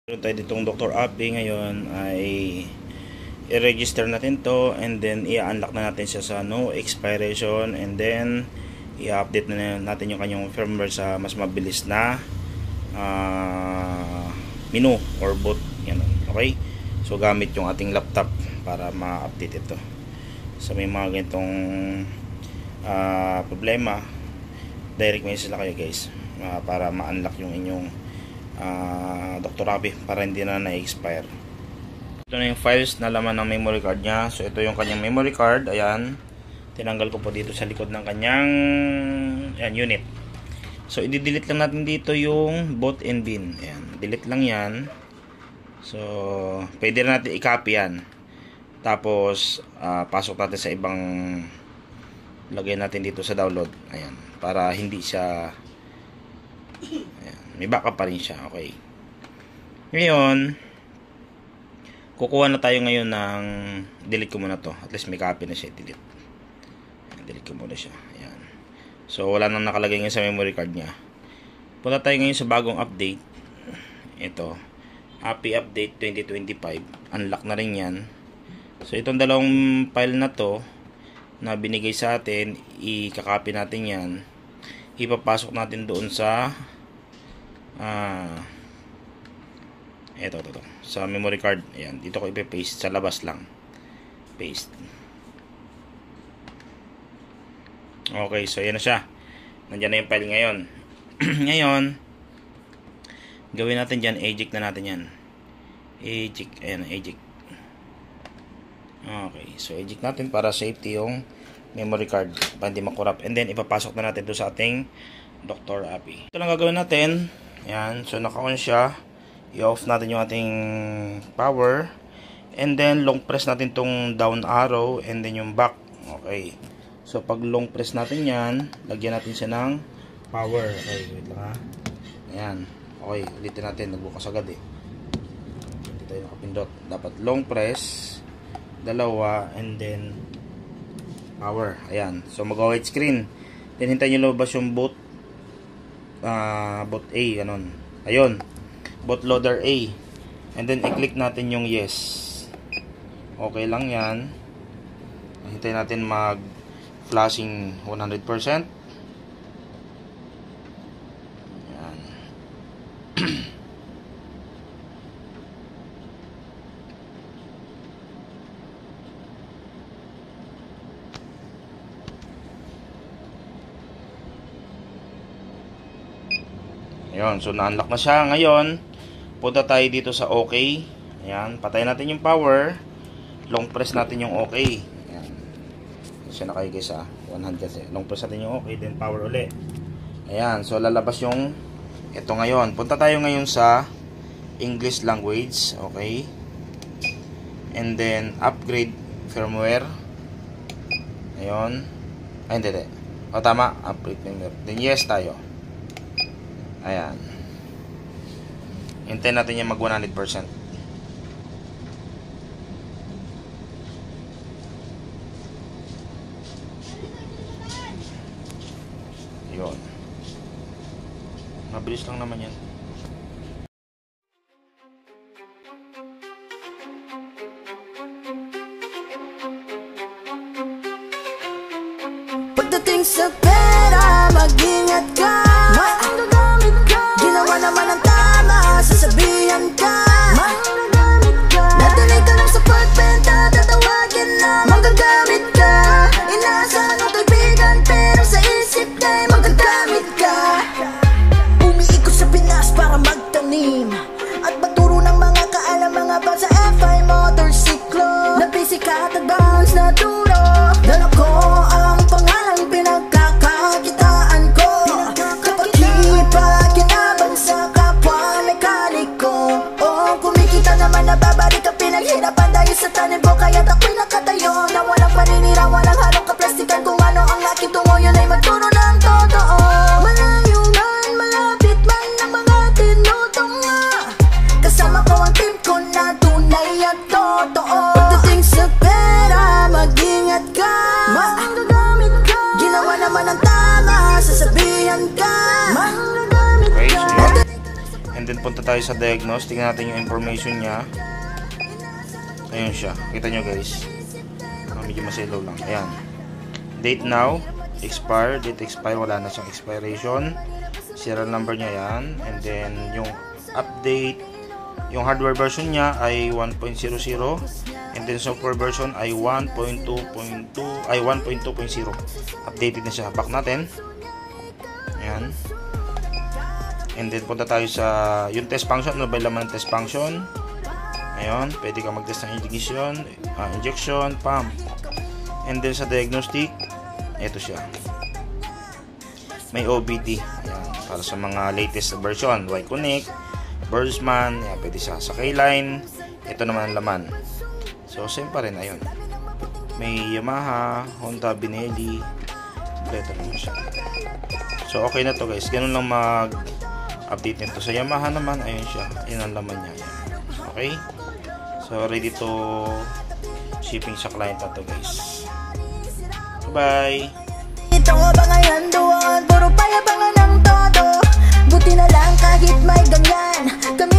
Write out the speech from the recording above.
Meron tayo ditong Dr. Api ngayon ay i-register natin to, and then i-unlock na natin siya sa no expiration, and then i-update na natin yung kanyang firmware sa mas mabilis na menu or boot. Yan, okay? So gamit yung ating laptop para ma-update ito. So may mga ganitong problema, direct message lang kayo guys para ma-unlock yung inyong Dr. Api para hindi na na-expire. Ito na yung files na laman ng memory card nya. So ito yung kanyang memory card. Ayan, tinanggal ko po dito sa likod ng kanyang unit. So i-delete lang natin dito yung boot and bin. Ayan, delete lang yan. So pwede na natin i-copy yan. Tapos pasok natin sa ibang, lagay natin dito sa download. Ayan, para hindi siya, ayan, may backup pa rin siya. Okay. Ngayon, kukuha na tayo ngayon ng, delete ko muna to. At least may copy na siya. Delete. Ayan, delete ko muna siya. Ayan. So, wala nang nakalagay ngayon sa memory card niya. Punta tayo ngayon sa bagong update. Ito. API Update 2025. Unlock na rin yan. So, itong dalawang file na to, na binigay sa atin, i-copy natin yan. Ipapasok natin doon sa ito sa memory card. Ayan, dito ko ipe-paste sa labas lang. Paste. Okay, so ayan na siya. Nandiyan na yung file ngayon. Ngayon, gawin natin dyan, eject na natin yan. Eject, ayan, eject. Okay, so eject natin para safety yung memory card, para hindi makurap. And then ipapasok na natin doon sa ating Dr. Api. Ito lang gagawin natin. Ayan, so naka-on siya. I-off natin yung ating power, and then long press natin tong down arrow, and then yung back. Okay, so pag long press natin yan, lagyan natin siya ng power. Okay, wait lang ha. Ayan, okay, ulitin natin, nagbukas agad eh, hindi tayo nakapindot. Dapat long press, dalawa, and then power. Ayan, so mag-white screen, then hintayin nyo lumabas yung boot A, ganun. Ayun, bootloader A, and then i-click natin yung yes. Okay lang yan. Hintayin natin mag flashing 100%. Ayan. Ayun, so na-unlock na siya. Ngayon, punta tayo dito sa OK. Ayan, patayin natin yung power. Long press natin yung OK. Ayan. Siya na kayo guys ha. 100 kasi. Long press natin yung OK, then power ulit. Ayan, so lalabas yung ito ngayon. Punta tayo ngayon sa English language. Okay. And then, upgrade firmware. Ayun. Ay, hindi. O, tama. Upgrade firmware. Then, yes tayo. Ayan. Hintayin natin yung mag 100%. Yun. Mabilis lang naman yan. Pagdating sa pera, mag-ingat ka. Ginawa naman ang tama, sasabihan ka. Nadali ka lang sa pagbenta, tatawagin na magagamit ka. Inaasahan ang kaibigan, pero sa isip ka'y magagamit ka. Umiikot sa Pinas para magtanim at maturo ng mga kaalam, mga ba sa FI motorsiklo. Nabisi ka at advance na turo. Dala ko ang pangalan, pinagkakakitaan ko. Kapag hipag kinaban sa kapwa mekaniko. Oh, kumikita naman na babalik ang pinaghirapan dahil sa tanim ko. Kaya't ako'y nakatayo na walang paninira, walang halong kaplastikan. Kung ano ang aking tungo, yun ay magturo ng totoo. Malayo man, malapit man ang mga tinutunga. Kasama ko ang team ko na tunay at totoo. Pagdating sa pera, mag-ingat ka. Magagamit ka. Ginawa naman ang tama, sasabihan ka. Okay, so and then punta tayo sa diagnose. Tingnan natin yung information niya. Ayun siya. Kita nyo guys. Medyo masilaw lang. Ayan. Date now. Expire. Date expire. Wala na siyang expiration. Serial number niya yan. And then yung update. Yung hardware version niya ay 1.00. And then software version ay 1.2.0. Updated na siya. Back natin. Ayan. And then punta tayo sa yung test function. Ano ba yung laman ng test function? Ayun. Pwede ka mag-test ng injection, pump. And then sa diagnostic, ito siya. May OBD. Ayan. Para sa mga latest version. Y-Connect, Bursman. Ayan. Pwede sa K-Line. Ito naman ang laman. So, same pa rin. Ayun. May Yamaha, Honda, Benelli. Kompleto naman siya. So, okay na to guys. Ganun lang mag-update nito. Sa Yamaha naman, ayun siya. Ayun ang laman niya. Ayan. Okay. So, ready to shipping sa client na to guys. Bye! Ito nga ba ngayon doon? Puro payabangan ng todo. Buti na lang kahit may ganyan. Kami